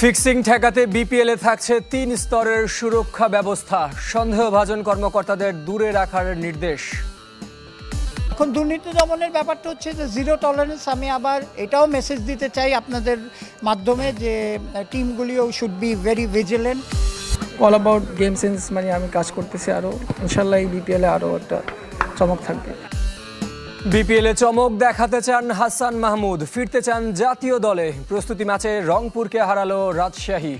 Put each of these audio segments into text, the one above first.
Fixing ঠেকাতে বিপিএলে থাকছে ৩ স্তরের সুরক্ষা ব্যবস্থা, সন্দেহভাজন কর্মকর্তাদের দূরে রাখার নির্দেশ। এখন দুর্নীতি দমনের ব্যাপারটা হচ্ছে যে জিরো টলারেন্স। আমি আবার এটাও মেসেজ দিতে চাই আপনাদের মাধ্যমে যে টিমগুলিও should be very vigilant. All about game sense মানে আমি কাজ করতেছি, আরও ইনশাল্লাহ এই বিপিএলে আরও একটা চমক থাকবে। বিপিএলে চমক দেখাতে চান হাসান মাহমুদ, ফিরতে চান জাতীয় দলে। প্রস্তুতি ম্যাচে রংপুরকে হারালো রাজশাহী।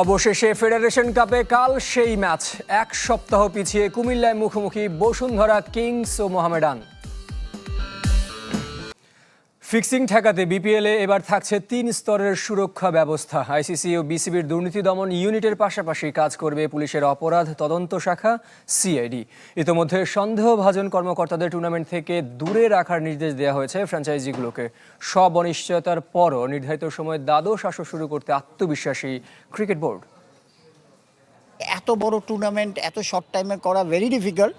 অবশেষে ফেডারেশন কাপে কাল সেই ম্যাচ, এক সপ্তাহ পিছিয়ে কুমিল্লায় মুখোমুখি বসুন্ধরা কিংস ও মোহামেডান। ফিক্সিং ঠেকাতে বিপিএলে এবার থাকছে ৩ স্তরের সুরক্ষা ব্যবস্থা। আইসিসি ও বিসিবির দুর্নীতি দমন ইউনিটের পাশাপাশি কাজ করবে পুলিশের অপরাধ তদন্ত শাখা সিআইডি। ইতোমধ্যে সন্দেহভাজন কর্মকর্তাদের টুর্নামেন্ট থেকে দূরে রাখার নির্দেশ দেওয়া হয়েছে ফ্র্যাঞ্চাইজিগুলোকে। সব অনিশ্চয়তার পরও নির্ধারিত সময়ে দ্বাদশ আসর শুরু করতে আত্মবিশ্বাসী ক্রিকেট বোর্ড। এত বড় টুর্নামেন্ট এত শর্ট টাইমে করা ভেরি ডিফিকাল্ট।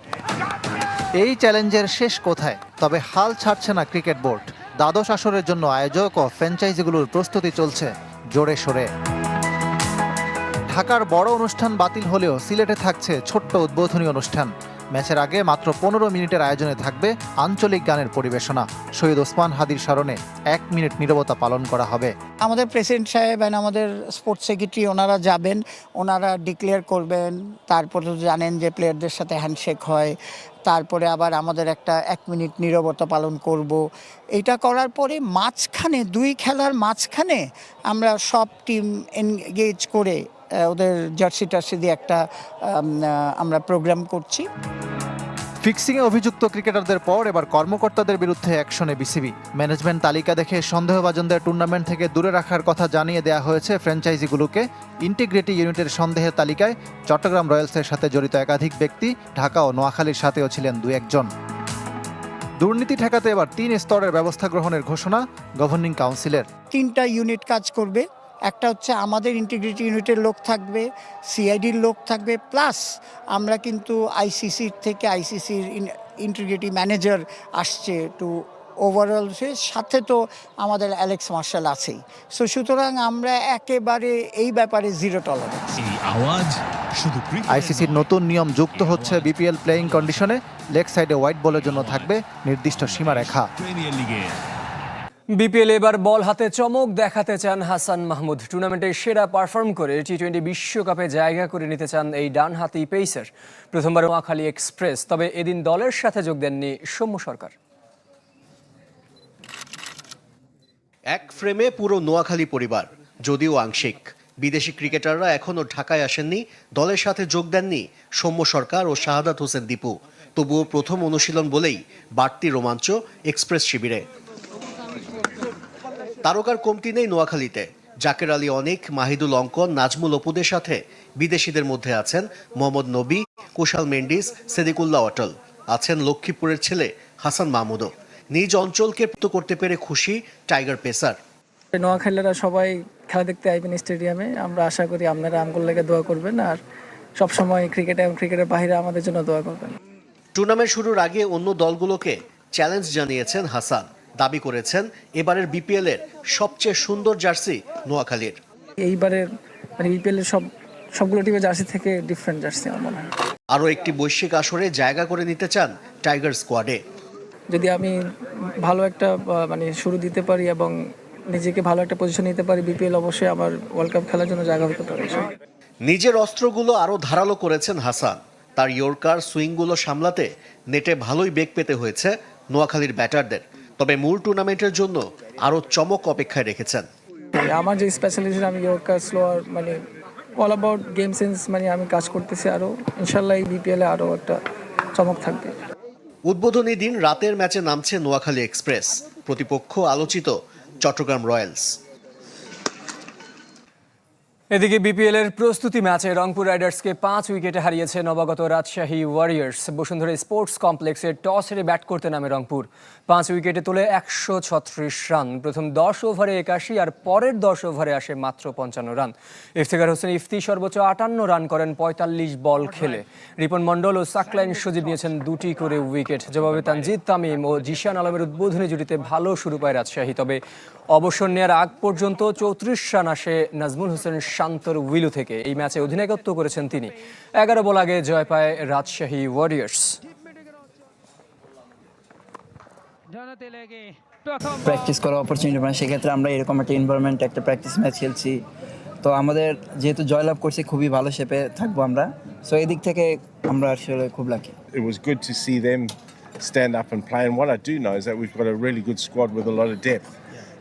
এই চ্যালেঞ্জের শেষ কোথায়? তবে হাল ছাড়ছে না ক্রিকেট বোর্ড। দ্বাদশ আসরের জন্য আয়োজক ও ফ্র্যাঞ্চাইজিগুলোর প্রস্তুতি চলছে জোরে সোরে। ঢাকার বড় অনুষ্ঠান বাতিল হলেও সিলেটে থাকছে ছোট্ট উদ্বোধনী অনুষ্ঠান। ম্যাচের আগে মাত্র ১৫ মিনিটের আয়োজনে থাকবে আঞ্চলিক গানের পরিবেশনা। শহীদ ওসমান হাদির স্মরণে ১ মিনিট নীরবতা পালন করা হবে। আমাদের প্রেসিডেন্ট সাহেব এবং আমাদের স্পোর্টস সেক্রেটারি ওনারা যাবেন, ওনারা ডিক্লেয়ার করবেন। তারপরে জানেন যে প্লেয়ারদের সাথে হ্যান্ডশেক হয়। তারপরে আবার আমাদের একটা ১ মিনিট নীরবতা পালন করব। এটা করার পরে মাঝখানে ২ খেলার মাঝখানে আমরা সব টিম এনগেজ করে ওদের জার্সি টার্সি দিয়ে একটা আমরা প্রোগ্রাম করছি। ফিক্সিংয়ে অভিযুক্ত ক্রিকেটারদের পর এবার কর্মকর্তাদের বিরুদ্ধে অ্যাকশনে বিসিবি। ম্যানেজমেন্ট তালিকা দেখে সন্দেহভাজনদের টুর্নামেন্ট থেকে দূরে রাখার কথা জানিয়ে দেওয়া হয়েছে ফ্র্যাঞ্চাইজিগুলোকে। ইন্টিগ্রিটি ইউনিটের সন্দেহের তালিকায় চট্টগ্রাম রয়্যালসের সাথে জড়িত একাধিক ব্যক্তি, ঢাকা ও নোয়াখালীর সাথেও ছিলেন ২-১ জন। দুর্নীতি ঠেকাতে এবার ৩ স্তরের ব্যবস্থা গ্রহণের ঘোষণা গভর্নিং কাউন্সিলের। ৩টা ইউনিট কাজ করবে। একটা হচ্ছে আমাদের ইন্টিগ্রিটি ইউনিটের লোক থাকবে, সিআইডির লোক থাকবে, প্লাস আমরা কিন্তু আইসিসির থেকে আইসিসির ইন্টিগ্রিটি ম্যানেজার আসছে টু ওভারঅল। সাথে তো আমাদের অ্যালেক্স মার্শাল আছেই। সো সুতরাং আমরা একেবারে এই ব্যাপারে জিরো টলারেন্স। আইসিসির নতুন নিয়ম যুক্ত হচ্ছে বিপিএল প্লেয়িং কন্ডিশনে। লেগ সাইডে হোয়াইট বলের জন্য থাকবে নির্দিষ্ট সীমারেখা। বিপিএল এবার বল হাতে চমক দেখাতে চান হাসান মাহমুদ। টুর্নামেন্টে সেরা পারফর্ম করে টি-20 বিশ্বকাপে জায়গা করে নিতে চান এই ডানহাতি পেসার। প্রথমবার নোয়াখালী এক্সপ্রেস, তবে এদিন দলের সাথে যোগ দেননি সৌম্য সরকার। এক ফ্রেমে পুরো নোয়াখালী পরিবার, যদিও আংশিক। বিদেশি ক্রিকেটাররা এখনও ঢাকায় আসেননি, দলের সাথে যোগ দেননি সৌম্য সরকার ও শাহাদাত হোসেন দীপু। তবুও প্রথম অনুশীলন বলেই বাড়তি রোমাঞ্চ এক্সপ্রেস শিবিরে। তারকার কমতি নেই নোয়াখালীতে। জাকের আলী অনিক, মাহিদুল অঙ্কন, নাজমুল অপুদের সাথে বিদেশিদের মধ্যে আছেন মোহাম্মদ নবী, কুশাল মেন্ডিস, সেদিকুল্লাহ অটল। আছেন লক্ষ্মীপুরের ছেলে হাসান মাহমুদও। নিজ অঞ্চলকে মুক্ত করতে পেরে খুশি টাইগার পেসার। নোয়াখালীরা সবাই খেলা দেখতে আইবেন স্টেডিয়ামে। আমরা আশা করি আপনারা আমগুলো লেগে দোয়া করবেন, আর সবসময় ক্রিকেট এবং ক্রিকেটের বাইরে আমাদের জন্য দোয়া করবেন। টুর্নামেন্ট শুরুর আগে অন্য দলগুলোকে চ্যালেঞ্জ জানিয়েছেন হাসান। দাবি করেছেন এবারের বিপিএল এর সবচেয়ে সুন্দর জার্সি নোয়াখালীর। এইবারের মানে বিপিএল এর সবগুলো টিমের জার্সি থেকে ডিফারেন্ট জার্সি আমার মনে হয়। আরও একটি বৈশ্বিক আসরে জায়গা করে নিতে চান টাইগার স্কোয়াডে। যদি আমি ভালো একটা মানে শুরু দিতে পারি এবং নিজেকে ভালো একটা পজিশন নিতে পারি, বিপিএল অবশ্যই আমার ওয়ার্ল্ড কাপ খেলার জন্য জায়গা হতে পারে। নিজের অস্ত্রগুলো আরও ধারালো করেছেন হাসান। তার ইয়র্কার সুইংগুলো সামলাতে নেটে ভালোই বেগ পেতে হয়েছে নোয়াখালীর ব্যাটারদের। তবে মূল টুর্নামেন্টের জন্য আরও চমক অপেক্ষায় রেখেছেন। আমার যে স্পেশালিস্ট, আমি ইয়র্কার স্লোয়ার মানে অল অ্যাবাউট গেম সেন্স মানে আমি কাজ করতেছি, আরও ইনশাল্লাহ এই বিপিএলে আরও একটা চমক থাকবে। উদ্বোধনী দিন রাতের ম্যাচে নামছে নোয়াখালী এক্সপ্রেস, প্রতিপক্ষ আলোচিত চট্টগ্রাম রয়্যালস। এদিকে বিপিএল এর প্রস্তুতি ম্যাচে রংপুর রাইডার্সকে 5 উইকেটে হারিয়েছে নবাগত রাজশাহী ওয়ারিয়র্স। বসুন্ধরা স্পোর্টস কমপ্লেক্সে টস হেরে ব্যাট করতে নামে রংপুর। 5 উইকেটে তোলে 136 রান। প্রথম 10 ওভারে 81 আর পরের 10 ওভারে আসে মাত্র 55 রান। ইফতেখার হোসেন ইফতি সর্বোচ্চ 58 রান করেন 45 বল খেলে। রিপন মণ্ডল ও সাকলাইন সজীব নিয়েছেন 2টি করে উইকেট। জবাবে তানজিদ তামিম ও জিশান আলমের উদ্বোধনী জুটিতে ভালো শুরু পায় রাজশাহী। তবে অবসর নেওয়ার আগ পর্যন্ত 34 রান আসে নাজমুল হোসেন শান্তর উইলু থেকে। এই ম্যাচে অধিনায়কত্ব করেছেন তিনি। 11 বল আগে জয় পায় রাজশাহী ওয়ারিয়র্স। প্র্যাকটিস করার অপরচুনিটি মানে সেক্ষেত্রে আমরা এরকম একটা এনভায়রনমেন্ট একটা প্র্যাকটিস ম্যাচ খেলছি, তো আমাদের যেহেতু জয়লাভ করছি খুবই ভালো শেপে থাকবো আমরা। সো এই দিক থেকে আমরা আসলে খুব lucky. It was good to see them stand up and play, and what I do know is that we've got a really good squad with a lot of depth,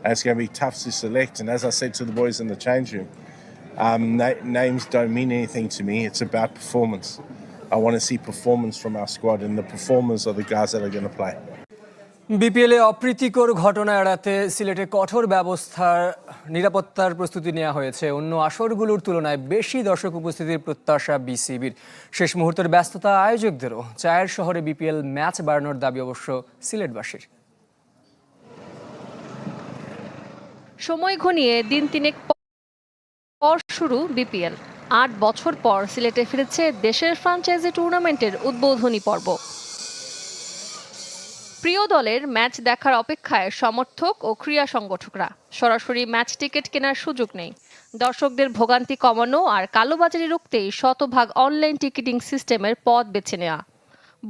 and it's going to be tough to select. And as I said to the boys in the change room, names don't mean anything to me. It's about performance. I want to see performance from our squad, and the performers are the guys that are going to play. বিপিএলে অপ্রীতিকর ঘটনা এড়াতে সিলেটে কঠোর নিরাপত্তার প্রস্তুতি নেওয়া হয়েছে। অন্য আসরগুলোর তুলনায় বেশি দর্শক উপস্থিতির প্রত্যাশা বিসিবির। শেষ মুহূর্তের ব্যস্ততা আয়োজকদেরও। চায়ের শহরে বিপিএল ম্যাচ বাড়ানোর দাবি অবশ্য সিলেটবাসীর। সময় ঘনিয়ে দিন তিনেক পর শুরু বিপিএল। 8 বছর পর সিলেটে ফিরেছে দেশের ফ্র্যাঞ্চাইজি টুর্নামেন্টের উদ্বোধনী পর্ব। প্রিয় দলের ম্যাচ দেখার অপেক্ষায় সমর্থক ও ক্রীড়া সংগঠকরা। সরাসরি ম্যাচ টিকিট কেনার সুযোগ নেই। দর্শকদের ভোগান্তি কমানো আর কালোবাজারি রুখতেই শতভাগ অনলাইন টিকিটিং সিস্টেমের পথ বেছে নেওয়া।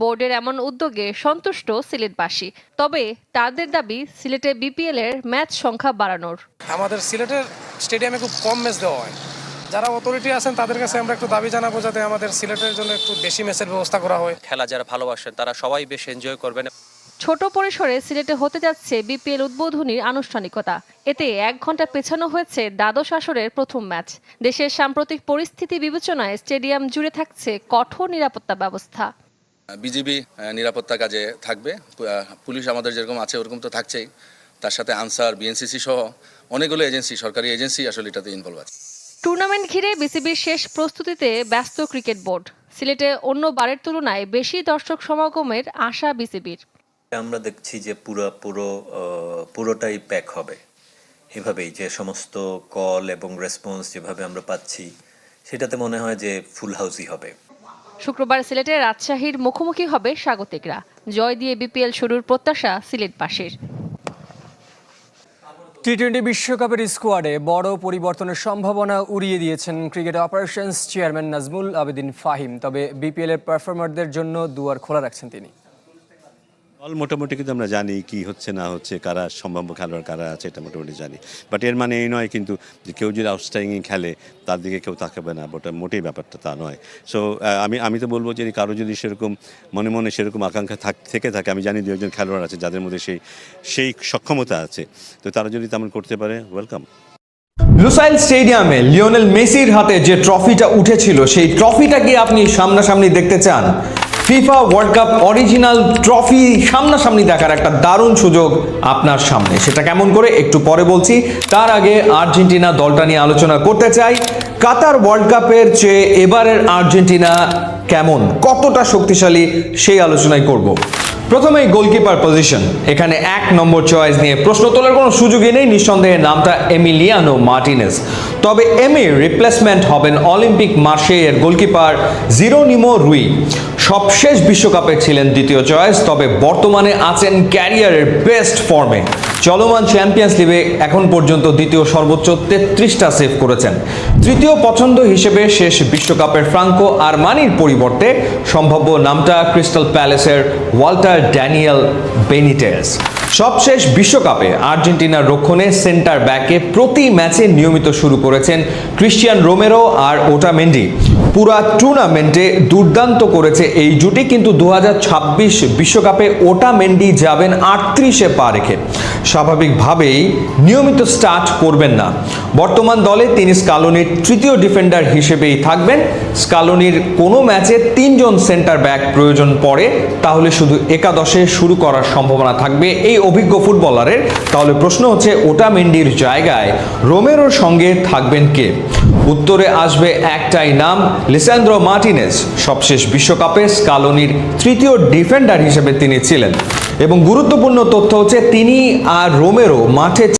বোর্ডের এমন উদ্যোগে সন্তুষ্ট সিলেটবাসী। তবে তাদের দাবি সিলেটে বিপিএল এর ম্যাচ সংখ্যা বাড়ানোর। আমাদের সিলেটের স্টেডিয়ামে খুব কম ম্যাচ দেওয়া হয়। যারা অথরিটি আছেন তাদের কাছে আমরা একটু দাবি জানাবো যাতে আমাদের সিলেটের জন্য একটু বেশি ম্যাচের ব্যবস্থা করা হয়। খেলা যারা ভালোবাসেন তারা সবাই বেশ এনজয় করবেন। ছোট পরিসরে সিলেটে হতে যাচ্ছে বিপিএল উদ্বোধনীর আনুষ্ঠানিকতা। এতে 1 ঘন্টা পেছানো হয়েছে দ্বাদশ আসরের প্রথম ম্যাচ। দেশের সাম্প্রতিক পরিস্থিতি বিবেচনায় স্টেডিয়াম জুড়ে থাকছে কঠোর নিরাপত্তা ব্যবস্থা। বিজিবি নিরাপত্তা কাজে থাকবে, পুলিশ আমাদের যেরকম আছে ওরকম তো থাকছেই, তার সাথে আনসার, বিএনসিসি সহ অনেকগুলো এজেন্সি, সরকারি এজেন্সি আসলে এটাতে ইনভলভ আছে। টুর্নামেন্ট ঘিরে বিসিবির শেষ প্রস্তুতিতে ব্যস্ত ক্রিকেট বোর্ড। সিলেটে অন্য বারের তুলনায় বেশি দর্শক সমাগমের আশা বিসিবির। আমরা দেখছি যে পুরোটাই প্যাক হবে। এভাবেই যে সমস্ত কল এবং রেসপন্স যেভাবে আমরা পাচ্ছি সেটাতে মনে হয় যে ফুল হাউসই হবে। শুক্রবার সিলেটে রাজশাহীর মুখোমুখি হবে স্বাগতিকরা। জয় দিয়ে বিপিএল শুরুর প্রত্যাশা সিলেটবাসীর। টি-20 বিশ্বকাপের স্কোয়াডে বড় পরিবর্তনের সম্ভাবনা উড়িয়ে দিয়েছেন cricket operations chairman Nazmul Abedin Fahim. তবে বিপিএল এর পারফর্মারদের জন্য দুয়ার খোলা রাখছেন তিনি। দল মোটামুটি কিন্তু আমরা জানি কি হচ্ছে না হচ্ছে, কারা সম্ভাব্য খেলোয়াড় কারা আছে, এটা মোটামুটি জানি। বাট এর মানে এই নয় কিন্তু যে কেউ যদি আউটস্ট্যান্ডিং খেলে তার দিকে কেউ তাকাবে না, ওটা মোটেই ব্যাপারটা তা নয়। সো আমি তো বলবো যে কারো যদি সেরকম মনে মনে সেরকম আকাঙ্ক্ষা থেকে থাকে, আমি জানি 2-1 খেলোয়াড় আছে যাদের মধ্যে সেই সক্ষমতা আছে, তো তারা যদি তেমন করতে পারে ওয়েলকাম। লুসাইল স্টেডিয়ামে লিওনেল মেসির হাতে যে ট্রফিটা উঠেছিল সেই ট্রফিটা কি আপনি সামনাসামনি দেখতে চান? FIFA world cup original trophy সামনাসামনি দেখার একটা দারুণ সুযোগ আপনার সামনে। সেটা কেমন করে একটু পরে বলছি। তার আগে আর্জেন্টিনা দলটা নিয়ে আলোচনা করতে চাই। কাতার ওয়ার্ল্ড কাপের চেয়ে এবারের আর্জেন্টিনা কেমন, কতটা শক্তিশালী সেই আলোচনাই করব। প্রথমেই গোলকিপার পজিশন। এখানে 1 নম্বর চয়েস নিয়ে প্রশ্ন তোলার কোনো সুযোগই নেই। নিঃসন্দেহে নামটা এমিলিয়ানো মার্টিনেজ। তবে এমির রিপ্লেসমেন্ট হবেন অলিম্পিক মার্শেইয়ের গোলকিপার জিরোনিমো রুই। সবশেষ বিশ্বকাপে ছিলেন 2য় চয়েস, তবে বর্তমানে আছেন ক্যারিয়ারের বেস্ট ফর্মে। চলমান চ্যাম্পিয়ন্স লিগে এখন পর্যন্ত 2য় সর্বোচ্চ 33টা সেভ করেছেন। 3য় পছন্দ হিসেবে শেষ বিশ্বকাপের ফ্রাঙ্কো আরমানির পরিবর্তে সম্ভাব্য নামটা ক্রিস্টাল প্যালেসের ওয়াল্টার ড্যানিয়েল বেনিটেজ। সবশেষ বিশ্বকাপে আর্জেন্টিনার রক্ষণে সেন্টার ব্যাকে প্রতি ম্যাচে নিয়মিত শুরু করেছেন ক্রিস্টিয়ান রোমেরো আর ওটামেন্ডি। পুরা টুর্নামেন্টে দুর্দান্ত করেছে এই জুটি, কিন্তু 2026 বিশ্বকাপে ওটামেন্ডি যাবেন 38-এ পা রেখে। স্বাভাবিকভাবেই নিয়মিত স্টার্ট করবেন না। বর্তমান দলে তিনি স্কালোনির 3য় ডিফেন্ডার হিসেবেই থাকবেন। স্কালোনির কোনো ম্যাচে 3 জন সেন্টার ব্যাক প্রয়োজন পড়ে, তাহলে শুধু একাদশে শুরু করার সম্ভাবনা থাকবে এই অভিজ্ঞ ফুটবলারের। তাহলে প্রশ্ন হচ্ছে ওটামেন্ডির জায়গায় রোমেরোর সঙ্গে থাকবেন কে? উত্তরে আসবে একটাই নাম, লিসান্দ্রো মার্টিনেজ। সবশেষ বিশ্বকাপে স্কালোনির 3য় ডিফেন্ডার হিসেবে তিনি ছিলেন। এবং গুরুত্বপূর্ণ তথ্য হচ্ছে তিনি আর রোমেরো মাঠে